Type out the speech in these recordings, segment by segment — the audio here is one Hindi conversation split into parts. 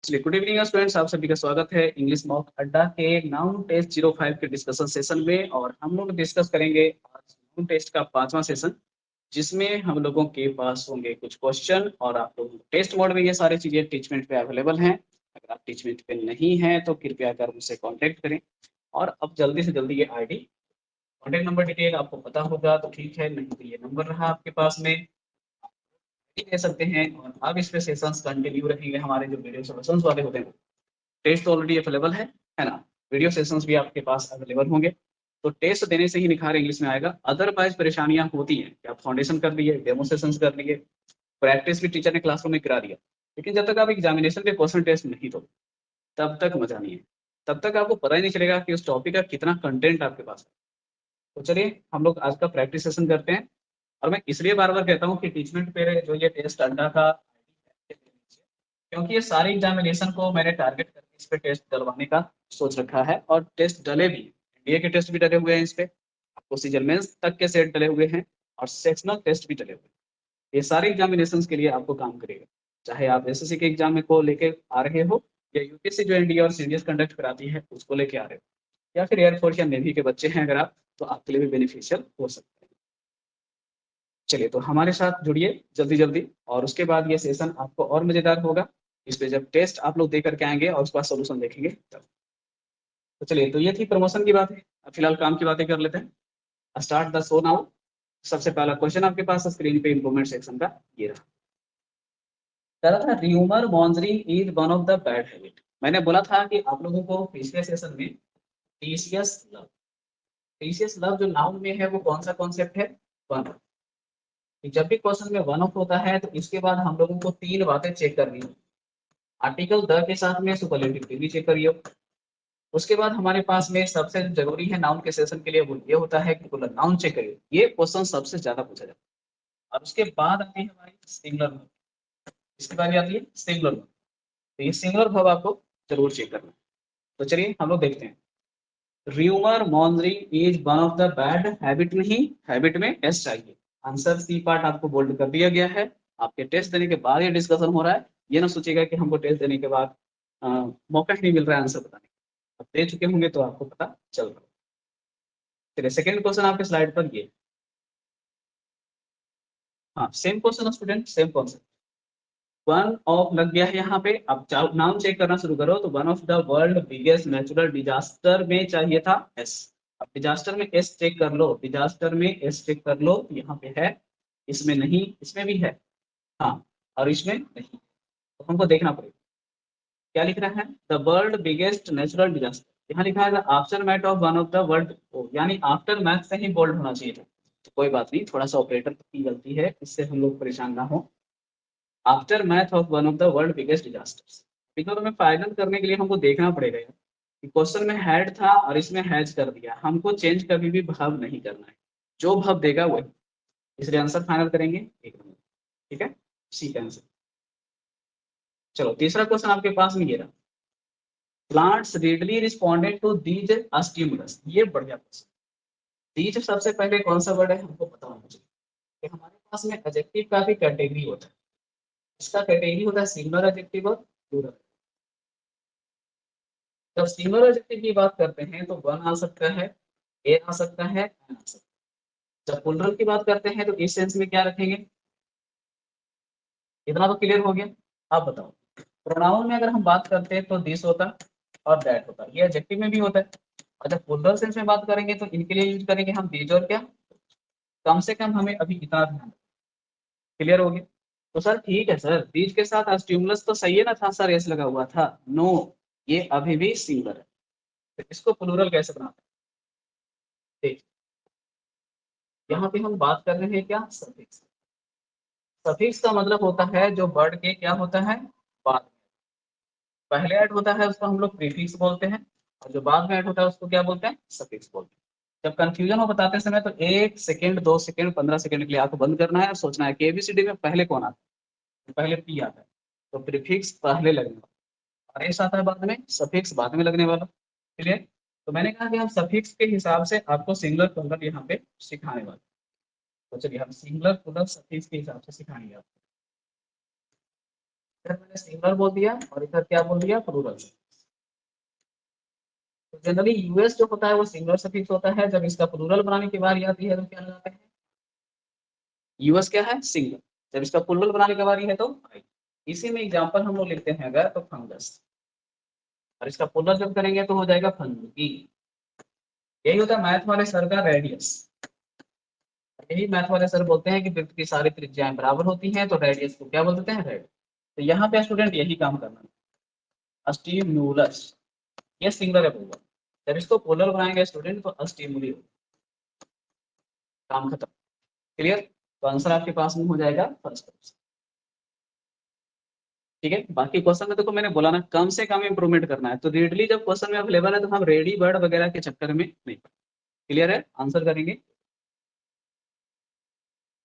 चलिए, गुड इवनिंग स्टूडेंट्स, आप सभी का स्वागत है इंग्लिश मॉक अड्डा के नाउन टेस्ट 05 के डिस्कशन सेशन में। और हम लोग डिस्कस करेंगे आज नाउन टेस्ट का 5वां सेशन, जिसमें हम लोगों के पास होंगे कुछ क्वेश्चन। और आप लोग टेस्ट मोड में ये सारी चीजें टीचमेंट पे अवेलेबल हैं। अगर आप टीचमेंट पे नहीं हैं तो कृपया कर मुझसे कॉन्टेक्ट करें। और अब जल्दी से जल्दी ये आईडी, कॉन्टेक्ट नंबर डिटेल आपको पता होगा तो ठीक है, नहीं तो ये नंबर रहा आपके पास में, दे सकते हैं। और अब इस पे सेशंस कंटिन्यू रहेंगे हमारे जो वीडियो सोल्यूशंस वाले होते हैं। टेस्ट तो ऑलरेडी अवेलेबल है ना। वीडियो सेशंस भी आपके पास अवेलेबल होंगे। तो टेस्ट देने से ही निखार इंग्लिश में आएगा। अदरवाइज परेशानियां होती हैं कि आप फाउंडेशन कर लिए, डेमो सेशंस कर लिए, प्रैक्टिस भी टीचर ने क्लासरूम में करा दिया, लेकिन जब तक आप एग्जामिनेशन के क्वेश्चन टेस्ट नहीं दो तब तक मजा नहीं है। तब तक आपको पता ही नहीं चलेगा कि उस टॉपिक का कितना कंटेंट आपके पास है। तो चलिए हम लोग आज का प्रैक्टिस सेशन करते हैं। और मैं इसलिए बार बार कहता हूँ कि टीचमेंट पे जो ये टेस्ट अड्डा का, क्योंकि ये सारे एग्जामिनेशन को मैंने टारगेट करके इस पे टेस्ट डलवाने का सोच रखा है। और टेस्ट डले भी, एनडीए के टेस्ट भी डले हुए हैं इस पे, आपको सीजन मेंस तक के सेट डले हुए हैं, और सेक्शनल टेस्ट भी डले हुए हैं। ये सारे एग्जामिनेशन के लिए आपको काम करेगा, चाहे आप एसएससी के एग्जाम में को लेके आ रहे हो, या यूपीएससी जो एनडीए और सीडीएस कंडक्ट कराती है उसको लेके आ रहे हो, या फिर एयरफोर्स या नेवी के बच्चे हैं अगर आप, तो आपके लिए भी बेनिफिशियल हो सकता है। चलिए, तो हमारे साथ जुड़िए जल्दी जल्दी, और उसके बाद ये सेशन आपको और मजेदार होगा। इस पे जब टेस्ट आप लोग दे करके आएंगे और उसके बाद सोल्यूशन देखेंगे तब। तो चलिए, तो ये थी प्रमोशन की बात है। अब फिलहाल काम की बातें कर लेते हैं। Start the show now. सबसे पहला क्वेश्चन आपके पास स्क्रीन पे इंप्रूवमेंट सेक्शन का ये रहा। कह रहा था rumour mongering is one of the bad habit. मैंने बोला था कि आप लोगों को पिछले सेशन में टीसीएस लव, टीसीएस लव जो नाउन में है वो कौन सा कॉन्सेप्ट है? वन। जब भी क्वेश्चन में वन ऑफ होता है तो इसके बाद हम लोगों को तीन बातें चेक करनी है। आर्टिकल द के साथ में सुपरलेटिव भी चेक करिए। उसके बाद हमारे पास में सबसे जरूरी है नाउन के सेशन के लिए, वो ये होता है कि पूरा नाउन चेक करिए। ये क्वेश्चन सबसे ज्यादा पूछा जाता है। और उसके बाद आती है हमारी सिंगुलर वर्ब। इसके बाद आती है सिंगुलर वर्ब। तो ये सिंगुलर वर्ब आपको जरूर चेक करना है। तो चलिए हम लोग देखते हैं। Rumour mongering is one of the bad habit, नहीं हैबिट में एस चाहिए। आंसर सी पार्ट आपको बोल्ड कर दिया गया है। आपके टेस्ट देने के बाद ये डिस्कशन हो रहा है। ये ना सोचिएगा कि हमको टेस्ट देने के बाद मौका ही नहीं मिल रहा है आंसर बताने का। अब दे चुके होंगे तो आपको पता चल रहा है। चलिए, सेकंड क्वेश्चन आपके स्लाइड पर ये। हाँ, same question student, same concept. One of लग गया है यहाँ पे। अब नाउन चेक करना शुरू करो तो one of the world biggest natural disaster में चाहिए था एस। अब डिजास्टर में एस चेक कर लो, डिजास्टर में एस चेक कर लो, यहाँ पे है, इसमें नहीं, इसमें भी है, हाँ, और इसमें नहीं। तो हमको देखना पड़ेगा क्या लिख रहा है। The world biggest natural disaster, यहाँ लिखा है after math of one of the world, यानी आफ्टर मैथ से ही बोल्ड होना चाहिए था। तो कोई बात नहीं, थोड़ा सा ऑपरेटर की गलती है, इससे हम लोग परेशान ना हो। After math of one of the world biggest disasters. इनको में फाइनल करने के लिए हमको देखना पड़ेगा यार कि क्वेश्चन में हैड था और इसमें हैज कर दिया। हमको चेंज कभी भी भाव नहीं करना है, जो भाव देगा वही। इसलिए आंसर फाइनल करेंगे एक नंबर। ठीक है, सी का आंसर। चलो, तीसरा क्वेश्चन आपके पास में ये रहा। Plants readily responded to these stimulus. ये बढ़िया क्वेश्चन। दीज सबसे पहले कौन सा वर्ड है हमको पता होना चाहिए कि हमारे पास में एडजेक्टिव का भी कैटेगरी होता है। इसका कैटेगरी होता है सिंगुलर एडजेक्टिव और प्लूरल। जब सिंगुलर एडजेक्टिव की बात करते हैं तो वन आ सकता है, ए आ सकता है, एन आ सकता है। जब प्लूरल की बात करते हैं तो इस सेंस में क्या रखेंगे? इतना तो क्लियर हो गया। आप बताओ, प्रोनाउन में अगर हम बात करते हैं तो दिस होता और दैट होता, ये एडजेक्टिव में भी होता है। और जब प्लूरल सेंस में बात करेंगे तो इनके लिए यूज करेंगे हम दीज और क्या। कम से कम हमें अभी इतना ध्यान, क्लियर हो गया। तो सर ठीक है सर, दीज के साथ स्टिमुलस तो सही है ना था सर, एस लगा हुआ था, नो, ये अभी भी सिंगुलर है। तो इसको प्लूरल कैसे बनाते हैं? ठीक, यहाँ पे हम बात कर रहे हैं क्या, सफिक्स। सफिक्स का मतलब होता है जो वर्ड के क्या होता है, बाद में। पहले ऐड होता है उसको हम लोग प्रीफिक्स बोलते हैं, और जो बाद में ऐड होता है उसको क्या बोलते हैं, सफिक्स बोलते हैं। जब कंफ्यूजन हो बताते समय तो 1 सेकंड, 2 सेकंड, 15 सेकंड के लिए आपको बंद करना है और सोचना है कि एबीसीडी में पहले कौन आता है। पहले पी आता है तो प्रीफिक्स पहले लगने वाला, और एस आता है बाद में, सफिक्स बाद में लगने वाला। क्लियर? तो मैंने कहा कि हम सफिक्स के हिसाब से आपको सिंगुलर प्लूरल यहाँ पे सिखाने वाले। तो चलिए हम सिंगुलर प्लूरल सफिक्स के हिसाब से सिखाएंगे आपको। इधर मैंने सिंगुलर बोल दिया और इधर क्या बोल दिया, प्लूरल। तो जनरली यूएस जो होता है वो सिंगुलर सफिक्स होता है, जब इसका प्लूरल बनाने की बारी आती है तो क्या लगाते हैं, यूएस क्या है, सिंगुलर। जब इसका प्लूरल बनाने की बारी है तो आई। इसी में एग्जांपल हम लोग लिखते हैं अगर तो फंगस, और इसका प्लूरल जब करेंगे तो हो जाएगा फंगी। यही होता है मैथ वाले सर का रेडियस। यही मैथ वाले सर बोलते हैं कि वृत्त की सारी त्रिज्याएं बराबर होती हैं तो रेडियस को क्या बोल देते हैं, रेडियस। तो यहाँ पे स्टूडेंट यही काम करना है, स्टिमुलस। ये सिंगलर है पूरा, जब इसको पोलर बनाएंगे स्टूडेंट तो स्टिमुली होगा, काम खत्म। क्लियर। तो आंसर आपके पास में हो जाएगा फर्स्ट ऑप्शन। ठीक है, बाकी क्वेश्चन में देखो मैंने बोला ना कम से कम इंप्रूवमेंट करना है, तो रेडली जब क्वेश्चन में अवेलेबल है तो हम रेडी वर्ड वगैरह के चक्कर में नहीं। क्लियर है, आंसर करेंगे।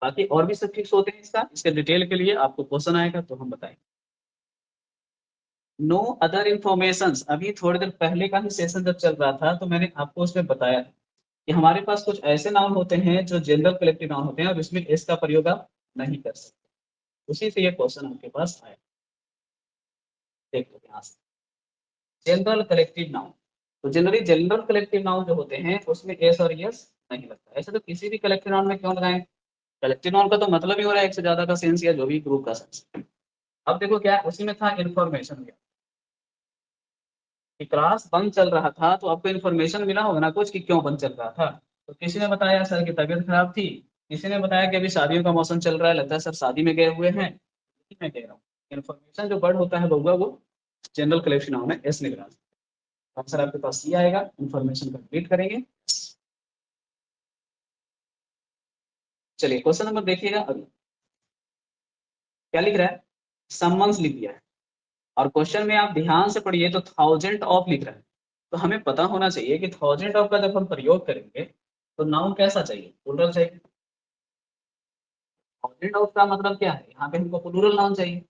बाकी और भी सब फिक्स होते हैं इसका, इसके डिटेल के लिए आपको क्वेश्चन आएगा तो हम बताएंगे। नो अदर इंफॉर्मेशन, अभी थोड़ी देर पहले का ही सेशन जब चल रहा था तो मैंने आपको उसमें बताया कि हमारे पास कुछ ऐसे नाउन होते हैं जो जनरल कलेक्टिव नाउन होते हैं और इसमें एस का प्रयोग आप नहीं कर सकते। उसी से ये क्वेश्चन आपके पास आया। देख लो यहाँ से, जनरल कलेक्टिव नाउन। तो जनरली जनरल कलेक्टिव नाउन जो होते हैं उसमें एस और यस नहीं लगता। ऐसे तो किसी भी कलेक्टिव नाउन में क्यों लगाएं, कलेक्टिव नाउन का तो मतलब ही हो रहा है एक से ज्यादा का सेंस या जो भी ग्रुप का सेंस। अब देखो क्या है, उसी में था इन्फॉर्मेशन कि क्लास बंद चल रहा था तो आपको इन्फॉर्मेशन मिला होगा ना कुछ कि क्यों बंद चल रहा था। तो किसी ने बताया सर की तबीयत खराब थी, किसी ने बताया कि अभी शादियों का मौसम चल रहा है, लगता है सर शादी में गए हुए हैं। मैं कह रहा हूँ इन्फॉर्मेशन जो वर्ड होता है बउआ वो जनरल कलेक्शन नाउन है, एस निगरान। आंसर आपके पास ये आएगा, इन्फॉर्मेशन कंप्लीट करेंगे। चलिए क्वेश्चन नंबर देखिएगा अभी क्या लिख रहा है, सम्मन्स लिख दिया है। और क्वेश्चन में आप ध्यान से पढ़िए तो थाउजेंड ऑफ लिख रहा है। तो हमें पता होना चाहिए कि थाउजेंड ऑफ का जब हम प्रयोग करेंगे तो नाउन कैसा चाहिए, प्लूरल चाहिए। थाउजेंड ऑफ का मतलब क्या है, यहाँ पे हमको प्लूरल नाउन चाहिए।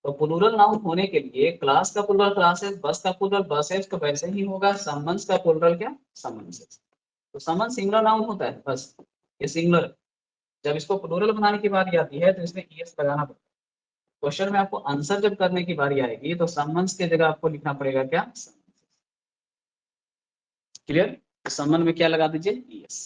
तो प्लूरल नाउन होने के लिए क्लास का प्लूरल क्लासेस, बस का प्लूरल बसेस, तो वैसे ही होगा समन्स का प्लूरल क्या, समन्सेस। तो समन सिंगुलर नाउन होता है बस, ये सिंगुलर है। जब इसको प्लूरल बनाने की बारी आती है तो इसमें ईएस लगाना पड़ता है। क्वेश्चन में आपको आंसर जब करने की बारी आएगी तो समन्स की जगह आपको लिखना पड़ेगा क्या, क्लियर। समन में क्या लगा दीजिए, ईएस।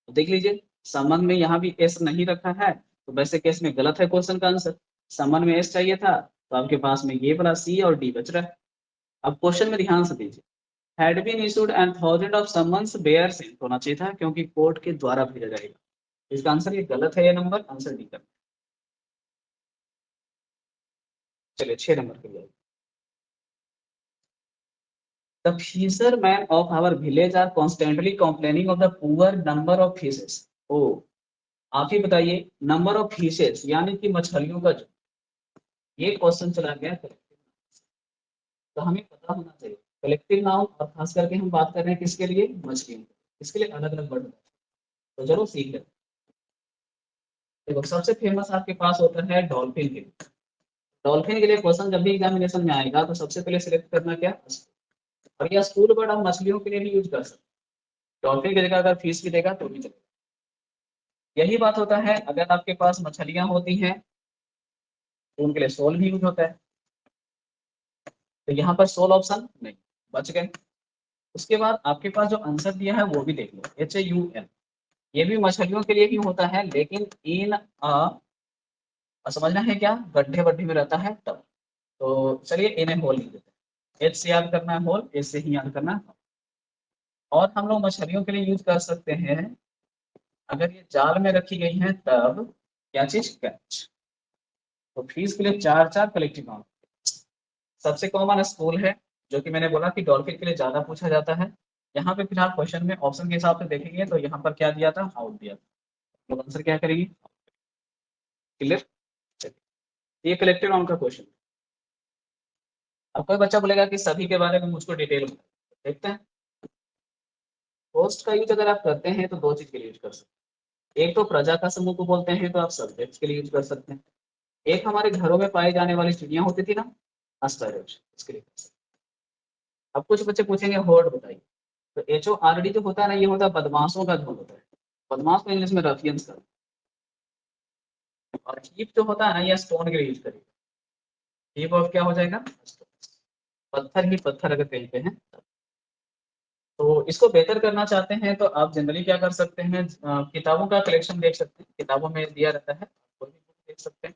तो देख लीजिए समन में यहाँ भी एस नहीं रखा है, तो वैसे केस में गलत है क्वेश्चन का आंसर। समन में एस चाहिए था तो आपके पास में ये वाला सी और डी बच रहा है। अब क्वेश्चन में ध्यान से दीजिए, had been issued and thousand of summons bear sent होना चाहिए था क्योंकि कोर्ट के द्वारा भेजा जाएगा। इसका आंसर ये गलत है, ये नंबर आंसर डी का। चलिए 6 नंबर के लिए, the fisherman of our village are constantly complaining of the poor number of fishes. ओ, आप ही बताइए, नंबर ऑफ फिशेस यानी कि मछलियों का जो, ये क्वेश्चन चला गया कलेक्टिव। तो हमें पता होना चाहिए कलेक्टिव नाउन, और खास करके हम बात कर रहे हैं किसके लिए, मछलियों के। इसके लिए अलग अलग वर्ड तो जरूर सीख लें। देखो सबसे फेमस आपके पास होता है डॉल्फिन के लिए। डॉल्फिन के लिए क्वेश्चन जब भी एग्जामिनेशन में आएगा तो सबसे पहले सिलेक्ट करना क्या, और यह स्कूल वर्ड हम मछलियों के लिए भी यूज कर सकते हैं। डॉल्फिन की जगह अगर फिश भी देगा तो भी चलेगा। यही बात होता है अगर आपके पास मछलियां होती हैं तो उनके लिए सोल भी यूज होता है। तो यहाँ पर सोल ऑप्शन नहीं, बच गए। उसके बाद आपके पास जो आंसर दिया है वो भी देख लो, HAUL। ये भी मछलियों के लिए ही होता है लेकिन इन समझना है क्या, गड्ढे वड्ढे में रहता है तब। तो चलिए इन्हें होल लिख देते हैं, एच से याद करना है होल, एच से ही याद करना है। और हम लोग मछलियों के लिए यूज कर सकते हैं अगर ये जाल में रखी गई है तब, क्या चीज, कैच। तो फीस के लिए चार चार कलेक्टिव नाउन। सबसे कॉमन स्कूल है, जो कि मैंने बोला कि डॉल्फिन के लिए ज्यादा पूछा जाता है। यहाँ पे फिलहाल क्वेश्चन में ऑप्शन के हिसाब से देखेंगे तो यहाँ पर क्या दिया था, आउट दिया था। तो आंसर क्या करेंगे, क्लियर। ये कलेक्टिव नाउन का क्वेश्चन। अब कोई बच्चा बोलेगा कि सभी के बारे में मुझको डिटेल बताओ। देखते हैं, होस्ट का यूज अगर आप करते हैं तो दो चीज के लिए यूज कर सकते हैं। एक तो प्रजा का समूह को बोलते हैं तो आप सब्जेक्ट्स के लिए यूज कर सकते हैं। एक हमारे घरों में पाई जाने वाली चिड़िया होती थी ना, अस्पैरोज, इसके लिए कर सकते हैं। अब कुछ बच्चे पूछेंगे होर्ड बताइए, तो HORD जो होता है ना, ये होता है बदमाशों का झुंड होता है। बदमाश को इंग्लिश में रफियंस का। और हीप जो होता है ना, ये स्टोन के लिए यूज करेगा। हीप ऑफ क्या हो जाएगा, पत्थर ही पत्थर अगर कहीं पे है। तो इसको बेहतर करना चाहते हैं तो आप जनरली क्या कर सकते हैं, किताबों का कलेक्शन देख सकते हैं, किताबों में दिया रहता है, कोई भी बुक देख सकते हैं,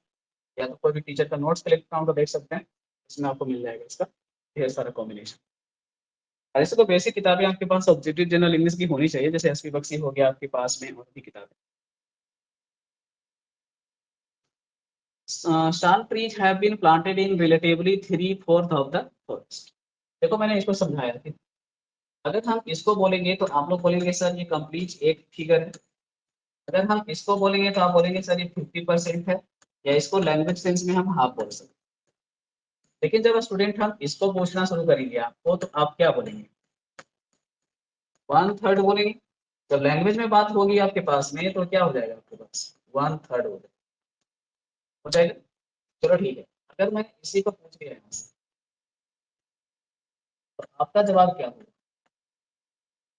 या तो कोई भी टीचर का नोट्स कलेक्ट कराउंड देख सकते हैं, इसमें आपको मिल जाएगा इसका ढेर सारा कॉम्बिनेशन। ऐसे तो बेसिक किताबें आपके पास ऑब्जेक्टिव जनरल इंग्लिश की होनी चाहिए, जैसे एसपी बख्शी हो गया आपके पास में, और भी किताबें। Sal trees have been planted in relatively 3/4 of the forest. देखो मैंने इसको समझाया था, अगर हम इसको बोलेंगे तो आप लोग बोलेंगे सर ये कंप्लीट एक फिगर है, अगर हम इसको बोलेंगे तो आप बोलेंगे सर ये 50% है, या इसको लैंग्वेज सेंस में हम हाफ बोल सकते हैं। लेकिन जब स्टूडेंट हम इसको पूछना शुरू करेंगे आपको, तो आप क्या बोलेंगे, 1/3 बोलेंगे। जब लैंग्वेज में बात होगी आपके पास में तो क्या हो जाएगा आपके पास, 1/3 हो जाएगा। चलो ठीक है, अगर मैं इसी को पूछ लिया यहाँ से, तो आपका जवाब क्या होगा,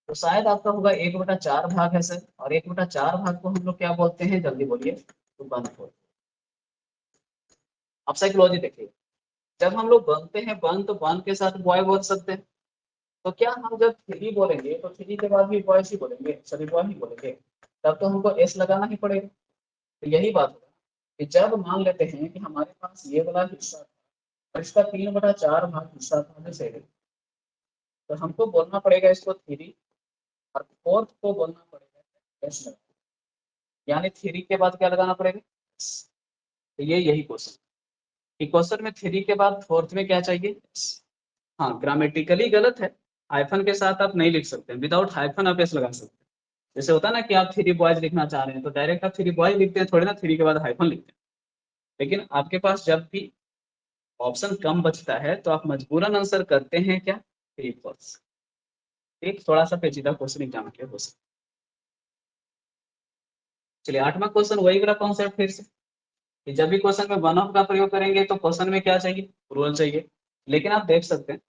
तो शायद आपका होगा 1/4 भाग है सर, और 1/4 भाग को हम लोग क्या बोलते हैं, जल्दी बोलिए, तो 1/4। आप साइकोलॉजी देखिए, जब हम लोग बनते हैं वन, तो वन के साथ बॉय बोल सकते हैं, तो क्या हम जब थ्री बोलेंगे तो थ्री के बाद भी बॉयज ही बोलेंगे, सभी बॉय ही बोलेंगे, तब तो हमको एस लगाना ही पड़ेगा। तो यही बात होगा कि जब मान लेते हैं कि हमारे पास ये वाला हिस्सा था और इसका 3/4 भाग हिस्सा था जैसे, तो हमको बोलना पड़ेगा इसको थ्री, और फोर्थ को बोलना पड़ेगा एस लगा, यानी थ्री के बाद क्या लगाना पड़ेगा, तो ये यही क्वेश्चन, कि क्वेश्चन में थ्री के बाद फोर्थ में क्या चाहिए। हाँ, ग्रामेटिकली गलत है, हाइफन के साथ आप नहीं लिख सकते, विदाउट हाइफन आप एस लगा सकते हैं। जैसे होता है ना कि आप थ्री बॉयज लिखना चाह रहे हैं तो डायरेक्ट आप थ्री बॉयज लिखते हैं, थोड़े ना थ्री के बाद हाइफन लिखते हैं। लेकिन आपके पास जब भी ऑप्शन कम बचता है तो आप मजबूरन आंसर करते हैं क्या, थ्री फॉल्स। एक थोड़ा सा पेचीदा क्वेश्चन एग्जाम के हो सकता है। चलिए 8वां क्वेश्चन, वही वाला कॉन्सेप्ट फिर से, कि जब भी क्वेश्चन में वन ऑफ का प्रयोग करेंगे तो क्वेश्चन में क्या चाहिए, रूरल चाहिए। लेकिन आप देख सकते हैं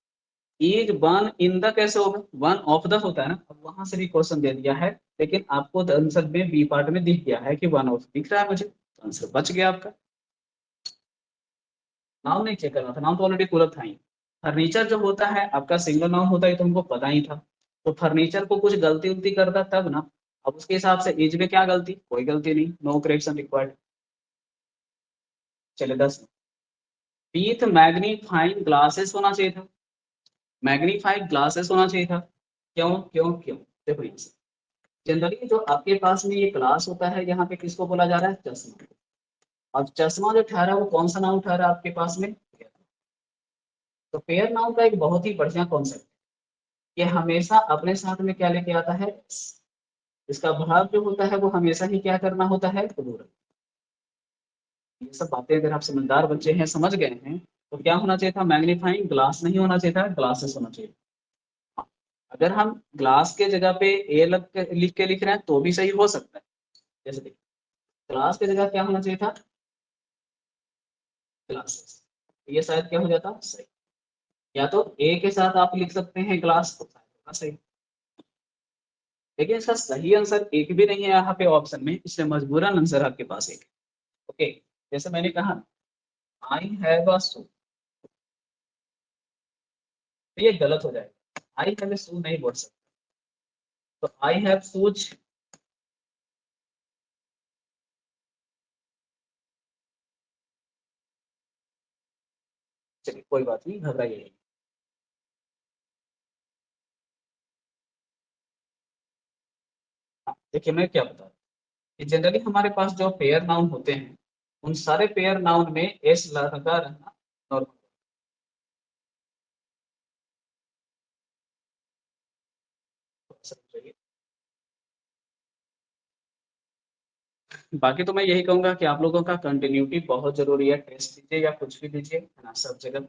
इज वन इन द कैसे होगा, वन ऑफ द होता है ना, अब वहां से भी क्वेश्चन दे दिया है, लेकिन आपको आंसर में बी पार्ट में दिख गया है कि वन ऑफ दिख रहा है मुझे, तो आंसर बच गया आपका। नाउन नहीं चेक करना था, नाउन तो ऑलरेडी पूरा था ही। फर्नीचर जो होता है आपका सिंगल नाउन होता है, तो हमको पता ही था। तो फर्नीचर को कुछ गलती उलती करता तब ना, अब उसके हिसाब से एज में क्या गलती, कोई गलती नहीं, नो करेक्शन रिक्वायर्ड। चले 10, विथ मैग्नीफाइंग ग्लासेस होना चाहिए था, मैग्नीफाइड ग्लासेस होना चाहिए था। क्यों क्यों क्यों, देखो यहाँ से जनरली जो आपके पास में ये क्लास होता है, यहाँ पे किसको बोला जा रहा है, चश्मा। अब चश्मा जो ठहरा है वो कौन सा नाउन ठहरा आपके पास में, तो पेयर नाउन का एक बहुत ही बढ़िया कॉन्सेप्ट, ये हमेशा अपने साथ में क्या लेके आता है, इसका भाव जो होता है वो हमेशा ही क्या करना होता है, प्लूरल। ये सब बातें अगर आप समझदार बच्चे हैं, समझ गए हैं, तो क्या होना चाहिए था, मैग्नीफाइंग ग्लास नहीं होना चाहिए था, ग्लासेस होना चाहिए। हाँ, अगर हम ग्लास के जगह पे ए लिख के लिख रहे हैं तो भी सही हो सकता है। जैसे देखिए, ग्लास की जगह क्या होना चाहिए था, ग्लासेस, ये शायद क्या हो जाता सही, या तो ए के साथ आप लिख सकते हैं ग्लास, तो शायद होगा सही। लेकिन इसका सही आंसर एक भी नहीं है यहाँ पे ऑप्शन में, इसलिए मजबूरन आंसर आपके पास एक है। ओके, जैसे मैंने कहा आई हैव अ शू, तो ये गलत हो जाएगा, आई हैव ए शू नहीं बोल सकते, तो आई हैव शूज। चलिए कोई बात नहीं, घबराइए नहीं। हाँ, देखिए मैं क्या बता रहा हूँ कि जनरली हमारे पास जो पेयर नाउन होते हैं, उन सारे पेयर नाउन में एस लगा रहना नॉर्मल। बाकी तो मैं यही कहूंगा कि आप लोगों का कंटिन्यूटी बहुत जरूरी है, टेस्ट दीजिए या कुछ भी दीजिए, है ना, सब जगह।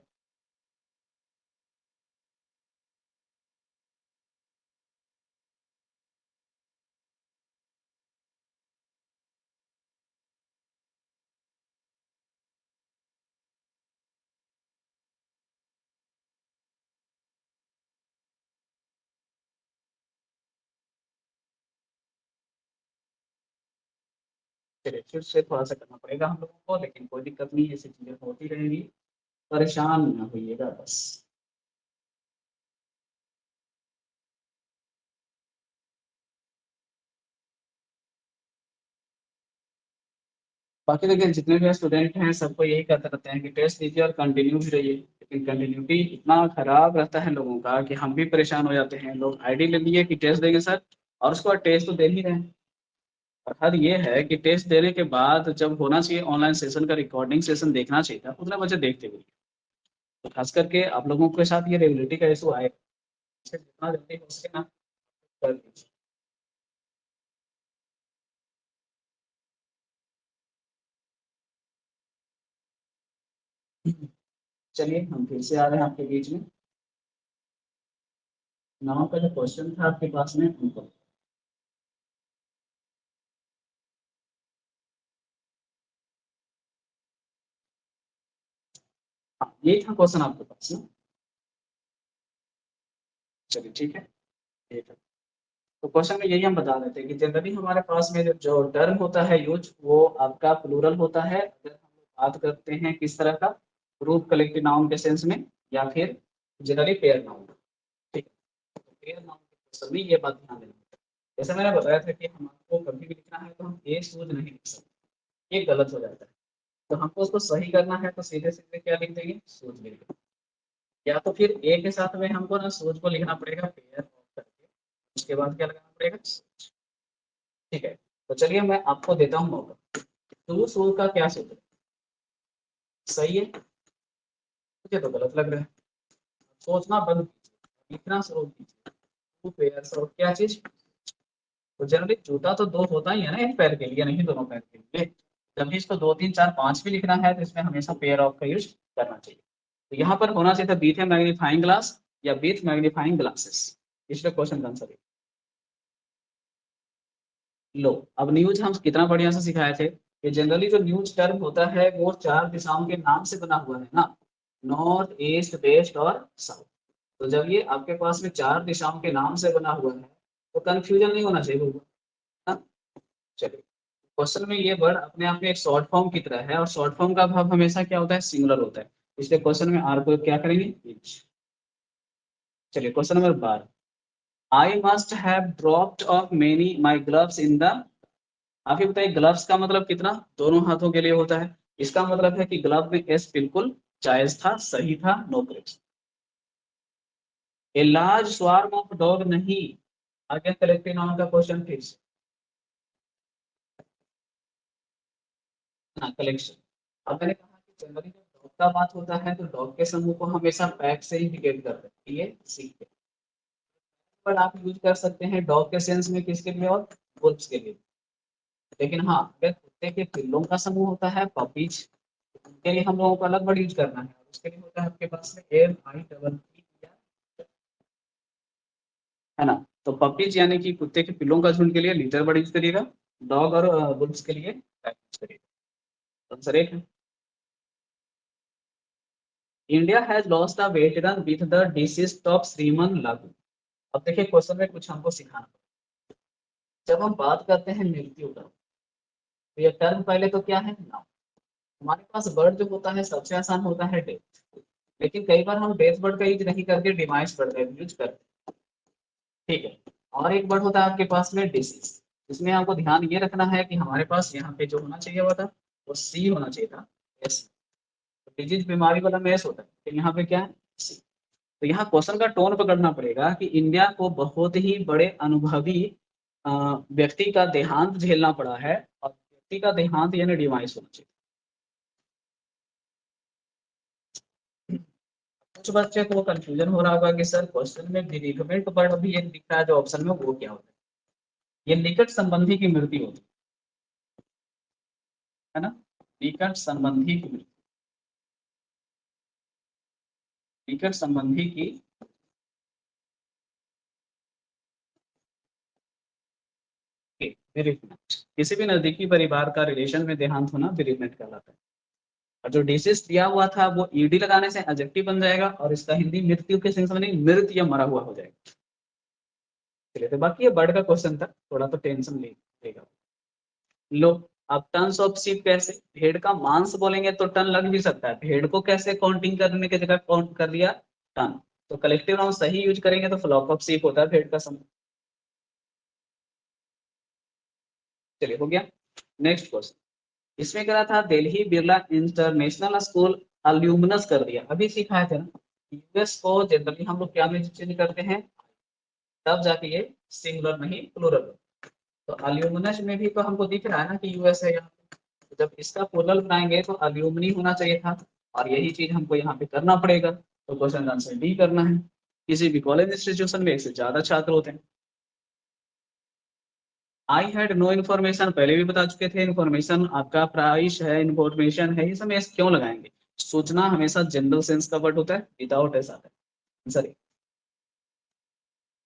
चलिए फिर से थोड़ा सा करना पड़ेगा हम लोगों को, लेकिन कोई दिक्कत नहीं, ऐसी चीजें होती रहेंगी। परेशान ना होइएगा बस। बाकी देखिए जितने भी स्टूडेंट हैं सबको यही कहते रहते हैं कि टेस्ट दीजिए और कंटिन्यू भी रहिए, लेकिन कंटिन्यूटी इतना खराब रहता है लोगों का कि हम भी परेशान हो जाते हैं। लोग आईडी ले लिए कि टेस्ट देंगे सर, और उसके बाद टेस्ट तो दे ही रहे हैं। और हद ये है कि टेस्ट देने के बाद जब होना चाहिए ऑनलाइन सेशन का रिकॉर्डिंग सेशन देखना चाहिए था, उतने बच्चे देखते भी नहीं। तो खास करके आप लोगों के साथ ये रेगुलरिटी का इशू आएगा, इसे जितना जल्दी हो सके ना कर दीजिए। चलिए हम फिर से आ रहे हैं आपके बीच में। नाउ का जो क्वेश्चन था आपके पास में उनको, हाँ यही था क्वेश्चन आपके पास ना। चलिए ठीक है, ठीक है। तो क्वेश्चन में यही हम बता रहे थे कि जनरली हमारे पास में जो टर्म होता है यूज, वो आपका प्लूरल होता है अगर हम लोग बात करते हैं किस तरह का, ग्रुप कलेक्टिव नाउन के सेंस में, या फिर जनरली पेयर नाउन। ठीक है, तो पेयर नाउन के क्वेश्चन में ये बात ध्यान देना। जैसे मैंने बताया था कि हमको कभी भी लिखना है तो हम एक सूझ नहीं लिख सकते, ये गलत हो जाता है। तो हमको उसको सही करना है तो सीधे सीधे क्या लिख देंगे, सूझ लिख देंगे। या तो फिर ए के साथ में हमको ना सूझ को लिखना पड़ेगा पेयर करके, उसके बाद क्या लगाना पड़ेगा, ठीक है। तो चलिए मैं आपको देता हूँ मौका। टू सूर का क्या सूत्र है? सही है, मुझे तो गलत लग रहा है। सोचना बंद कीजिए, लिखना शुरू कीजिए। टू पेयर्स और क्या चीज, तो जनरली जूता तो दो होता ही है ना, एक पैर के लिए नहीं दोनों पैर के लिए। जब भी इसको दो तीन चार पांच भी लिखना है तो इसमें हमेशा पेयर ऑफ का यूज करना चाहिए। तो यहाँ पर होना चाहिए था बीथ मैग्नीफाइंग ग्लास या बीथ मैग्नीफाइंग ग्लासेस, इसलिए क्वेश्चन का आंसर है। लो, अब न्यूज हम कितना बढ़िया से सिखाए थे कि जनरली जो न्यूज टर्म होता है वो चार दिशाओं के नाम से बना हुआ है ना, नॉर्थ ईस्ट वेस्ट और साउथ। तो जब ये आपके पास में चार दिशाओं के नाम से बना हुआ है तो कंफ्यूजन नहीं होना चाहिए होगा ना। चलिए, क्वेश्चन में ये वर्ड अपने आप में एक शॉर्ट फॉर्म की तरह है, और शॉर्ट फॉर्म का भाव हमेशा क्या होता है, सिंगुलर होता है। इसलिए क्वेश्चन में आर को क्या करेंगे, each। चलिए question number 12, I must have dropped of many my gloves in the, आप ही बताइए ग्लव्स का मतलब कितना, दोनों हाथों के लिए होता है। इसका मतलब है कि ग्लव में एस बिल्कुल जायज था, सही था, no correct. A large swarm of dog नहीं, आगे कलेक्टिव नाउन का क्वेश्चन फिर से ना, कलेक्शन। अब मैंने कहा कि जनरली जब डॉग का बात होता है तो डॉग के समूह को हमेशा पैक से इंडिकेट करते हैं, ये सीखते हैं। पर आप यूज कर सकते हैं डॉग के सेंस में किसके लिए, और वुल्फ्स के लिए। लेकिन हाँ, अगर कुत्ते के पिल्लों का समूह होता है पपीज, उनके लिए हम लोगों को अलग वर्ड यूज करना है, उसके लिए होता है आपके पास में एम आई डबल पी, है ना। तो पपीज यानी कि कुत्ते के पिल्लों का झुंड के लिए लिटर वर्ड यूज करिएगा, डॉग और वुल्फ्स के लिए पैक यूज करिएगा। आंसर एक है। India has lost a veteran with the disease of Shriram Lagoo. अब देखिए क्वेश्चन में कुछ हमको सिखाना पड़ेगा। जब हम बात करते हैं मृत्यु का, तो ये टर्म पहले तो क्या है, नाउन। हमारे पास वर्ड जो होता है सबसे आसान होता है डेथ, लेकिन कई बार हम डेथ वर्ड का यूज नहीं करके डिमाइस वर्ड का यूज करते हैं। ठीक है, और एक वर्ड होता है आपके पास में डिसीज। इसमें आपको ध्यान ये रखना है कि हमारे पास यहाँ पे जो होना चाहिए हुआ था वो सी होना चाहिए था, एस। डिजीज बीमारी वाला में एस होता है, लेकिन यहाँ पे क्या है, सी। तो यहाँ क्वेश्चन का टोन पकड़ना पड़ेगा कि इंडिया को बहुत ही बड़े अनुभवी अ, व्यक्ति का देहांत झेलना पड़ा है, और व्यक्ति का देहांत यानी डिवाइस होना चाहिए। कुछ बच्चे को कंफ्यूजन हो रहा होगा कि सर क्वेश्चन में बेरिफिकेट वर्ड भी एक दिख रहा है जो ऑप्शन में, वो क्या होता है, ये निकट संबंधी की मृत्यु होती है ना, निकट संबंधी की मृत्यु, निकट संबंधी की, बेरिफिकेट, किसी भी नजदीकी परिवार का रिलेशन में देहांत होना बेरिफिकेट कहलाता है। और जो डिसीज दिया हुआ था वो ईडी लगाने से एडजेक्टिव बन जाएगा, और इसका हिंदी मृत्यु के सेंस में नहीं, मृत या मरा हुआ हो जाएगा। चलिए, तो बाकी ये वर्ड का क्वेश्चन था, थोड़ा तो टेंशन ले लेगा। लो, अब टन्स ऑफ शीप कैसे, भेड़ का मांस बोलेंगे तो टन लग भी सकता है, भेड़ को कैसे काउंटिंग करने की जगह काउंट कर दिया टन, तो कलेक्टिव नाउन सही यूज करेंगे तो फ्लॉक ऑफ शीप होता है भेड़ का समूह। चलिए हो गया। नेक्स्ट क्वेश्चन, इसमें कह रहा था दिल्ली बिरला इंटरनेशनल स्कूल अल्यूमिनस कर दिया, अभी सिखाए थे ना, यूएस को जनरली हम लोग क्या में चेंज करते हैं, तब जाके ये सिंगुलर नहीं प्लूरल। तो अल्यूमिनस में भी तो हमको दिख रहा है ना कि यूएस है यहाँ पे, तो जब इसका प्लूरल बनाएंगे तो अल्यूमिनी होना चाहिए था, और यही चीज हमको यहाँ पे करना पड़ेगा, तो क्वेश्चन आंसर डी करना है। किसी भी कॉलेज इंस्टीट्यूशन में एक से ज्यादा छात्र होते हैं। आई हैड नो इन्फॉर्मेशन पहले भी बता चुके थे, इन्फॉर्मेशन आपका प्राइस है, इन्फॉर्मेशन है, ये सब एस क्यों लगाएंगे, सोचना हमेशा जनरल सेंस का वर्ड होता है, विदाउट एस आता है। Sorry,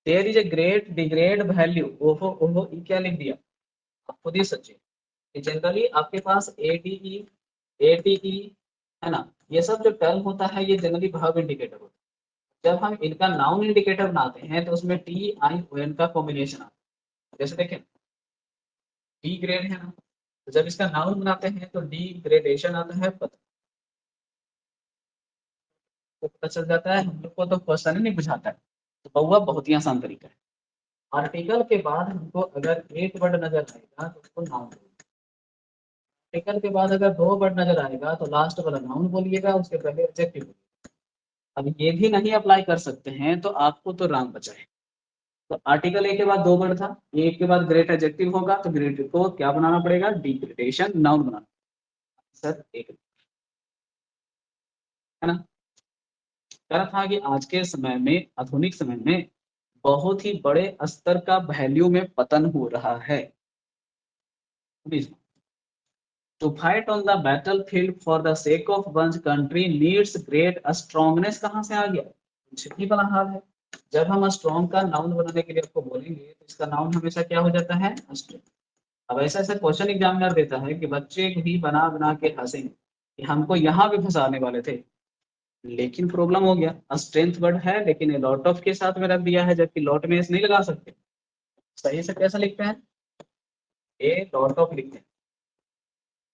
there is a great degrade value, ओहो ओहो ये क्या लिख दिया, आप खुद ही सोचिए। जनरली आपके पास एटीई है ना, ये सब जो टर्म होता है ये जनरली वर्ब इंडिकेटर होता है। जब हम इनका नाउन इंडिकेटर बनाते हैं तो उसमें टी आई ओ एन का कॉम्बिनेशन आता है, जैसे देखें डी ग्रेड है ना, तो जब इसका नाउन बनाते हैं तो डी ग्रेडेशन आता है, पता तो पता चल जाता है हम लोग को, तो क्वेश्चन ही नहीं बुझाता है, तो बहुआ बहुत ही आसान तरीका है। आर्टिकल के बाद हमको अगर एक वर्ड नजर आएगा तो उसको नाउन बोलिए, आर्टिकल के बाद अगर दो वर्ड नजर आएगा तो लास्ट वाला नाउन बोलिएगा, उसके पहले एडजेक्टिव बोलिएगा। अब ये भी नहीं अप्लाई कर सकते हैं तो आपको तो राम बचा है। तो आर्टिकल ए के बाद दो वर्ड था, एक के बाद ग्रेट एडजेक्टिव होगा तो ग्रेट को क्या बनाना पड़ेगा, डिग्रेडेशन नाउन बनाना, सर एक है ना। कह था कि आज के समय में, आधुनिक समय में बहुत ही बड़े स्तर का वैल्यू में पतन हो रहा है। To fight on the battlefield for the sake of one country needs great strongness, कहाँ से आ गया, छिपी वाला हाल है। जब हम स्ट्रॉन्ग का नाउन बनाने के लिए आपको बोलेंगे तो इसका नाउन हमेशा क्या हो जाता है, स्ट्रॉन्ग। अब ऐसा ऐसा क्वेश्चन एग्जामिनर देता है कि बच्चे भी बना बना के हंसेंगे कि हमको यहाँ भी फंसाने वाले थे, लेकिन प्रॉब्लम हो गया, स्ट्रेंथ वर्ड है लेकिन लॉट ऑफ के साथ में रख दिया है, जबकि लॉट में इस नहीं लगा सकते। सही से कैसा लिखते हैं, ए लॉट ऑफ लिखते हैं,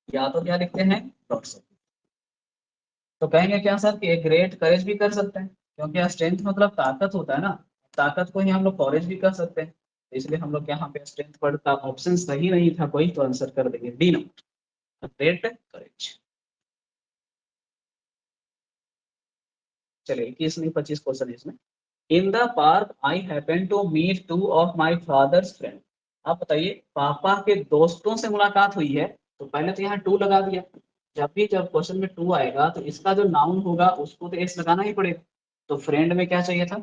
या तो क्या लिखते हैं, लॉट्स ऑफ। तो कहेंगे क्या सर कि एक ग्रेट करेज भी कर सकते हैं, क्योंकि स्ट्रेंथ मतलब ताकत होता है ना, ताकत को ही हम लोग कॉलेज भी कर सकते हैं, तो इसलिए हम लोग यहाँ पे स्ट्रेंथ वर्ड का ऑप्शन सही नहीं था कोई, तो आंसर कर देंगे डी नंबर, ग्रेट करेज। चलिए 21 नहीं 25 क्वेश्चन है इसमें। In the park I happen to meet two of my father's friend, आप बताइए पापा के दोस्तों से मुलाकात हुई है, तो पहले तो यहाँ टू लगा दिया, जब भी जब क्वेश्चन में टू आएगा तो इसका जो नाउन होगा उसको तो एस लगाना ही पड़ेगा, तो फ्रेंड में क्या चाहिए था,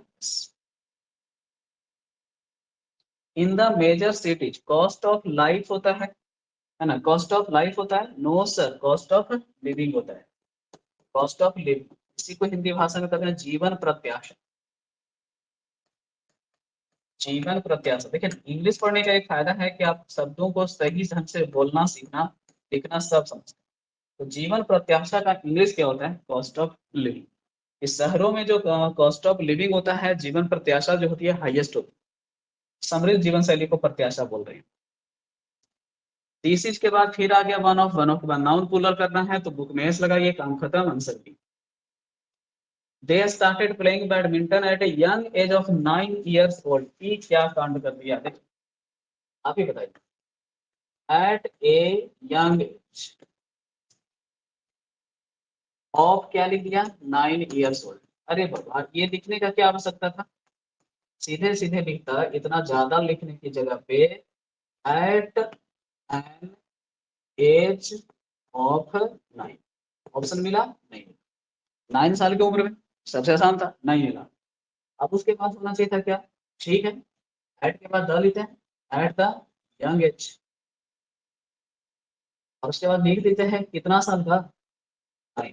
in the major cities cost of life होता है ना, कॉस्ट ऑफ लाइफ होता है, no sir cost of living होता है, कॉस्ट ऑफ लिविंग, इसी को हिंदी भाषा में कहते हैं जीवन प्रत्याशा, जीवन प्रत्याशा। देखिए इंग्लिश पढ़ने का एक फायदा है कि आप शब्दों को सही ढंग से बोलना सीखना, लिखना सब समझते हैं। तो जीवन प्रत्याशा का इंग्लिश क्या होता है, कॉस्ट ऑफ लिविंग। इस शहरों में जो कॉस्ट ऑफ लिविंग होता है, जीवन प्रत्याशा जो होती है हाईएस्ट होती है, समृद्ध जीवन शैली को प्रत्याशा बोल रहे हैं। थीसिस के बाद फिर आ गया वन ऑफ के बाद नाउन पुलर करना है, तो बुक में एस लगाइए, काम खत्म, आंसर भी। They started playing badminton at a young age of 9 years old, की क्या कांड कर दिया, देखिए आप ही बताइए, at a young age of क्या लिख दिया, 9 years old। अरे बाबा ये लिखने का क्या आवश्यकता था, सीधे सीधे लिखता, इतना ज्यादा लिखने की जगह पे at an age of 9, option मिला नहीं, 9 साल की उम्र में, सबसे आसान था, नहीं मिला। अब उसके बाद होना चाहिए था क्या, ठीक है, एट के बाद द लेते हैं, एट द यंग एज, और उसके बाद लिख देते हैं कितना साल का, 9,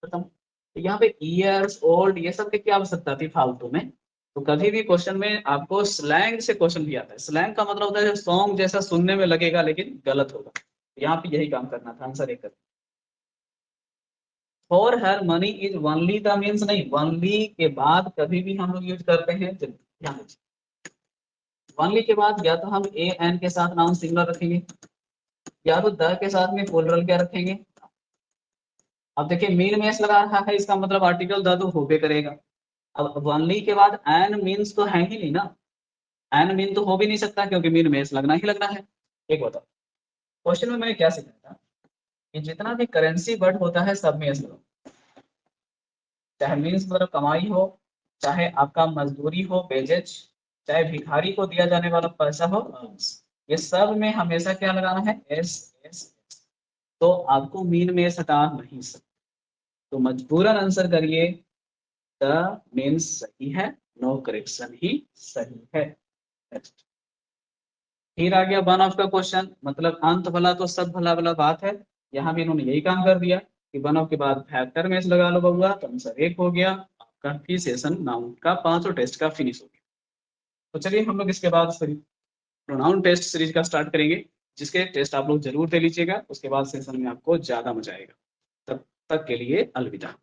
खत्म। तो यहाँ पे ईयर्स ओल्ड ये सब की क्या आवश्यकता थी फालतू में। तो कभी भी क्वेश्चन में आपको स्लैंग से क्वेश्चन भी आता है, स्लैंग का मतलब होता है सॉन्ग जैसा सुनने में लगेगा लेकिन गलत होगा, यहाँ पे यही काम करना था, आंसर एक। For her money is only the means नहीं, वनली के बाद कभी भी हम लोग यूज करते हैं, ध्यान दीजिए, वनली के बाद या तो हम ए एन के साथ नाउन सिंगुलर रखेंगे, या तो द के साथ में प्लूरल क्या रखेंगे। अब देखिए मीन मेस लगा रहा है, इसका मतलब आर्टिकल द तो होबे करेगा। अब ओनली के बाद एन मीन्स तो है ही नहीं ना, एन मीन तो हो भी नहीं सकता क्योंकि मीन मेस लगना ही लगना है। एक बताओ, क्वेश्चन में मैंने क्या सिखाया था कि जितना भी करेंसी वर्ड होता है सब में एस लगाओ, चाहे मीन्स मतलब कमाई हो, चाहे आपका मजदूरी हो वेजेज, चाहे भिखारी को दिया जाने वाला पैसा हो alms, ये सब में हमेशा क्या लगाना है एस एस। तो आपको मीन में एस हटा नहीं सकते, तो मजबूरन आंसर करिए द मीन्स सही है, नो करेक्शन ही सही है। Next. फिर आ गया वन ऑफ का क्वेश्चन, मतलब अंत भला तो सब भला भला बात है। यहाँ भी इन्होंने यही काम कर दिया कि वन ऑफ के बाद फैक्टर में लगा लो बउआ, तो आंसर एक हो गया आपका। फी सेशन नाउन का पांचों टेस्ट का फिनिश हो गया। तो चलिए हम लोग इसके बाद प्रोनाउन टेस्ट सीरीज का स्टार्ट करेंगे, जिसके टेस्ट आप लोग जरूर दे लीजिएगा, उसके बाद सेशन में आपको ज्यादा मजा आएगा। तब तक के लिए अलविदा।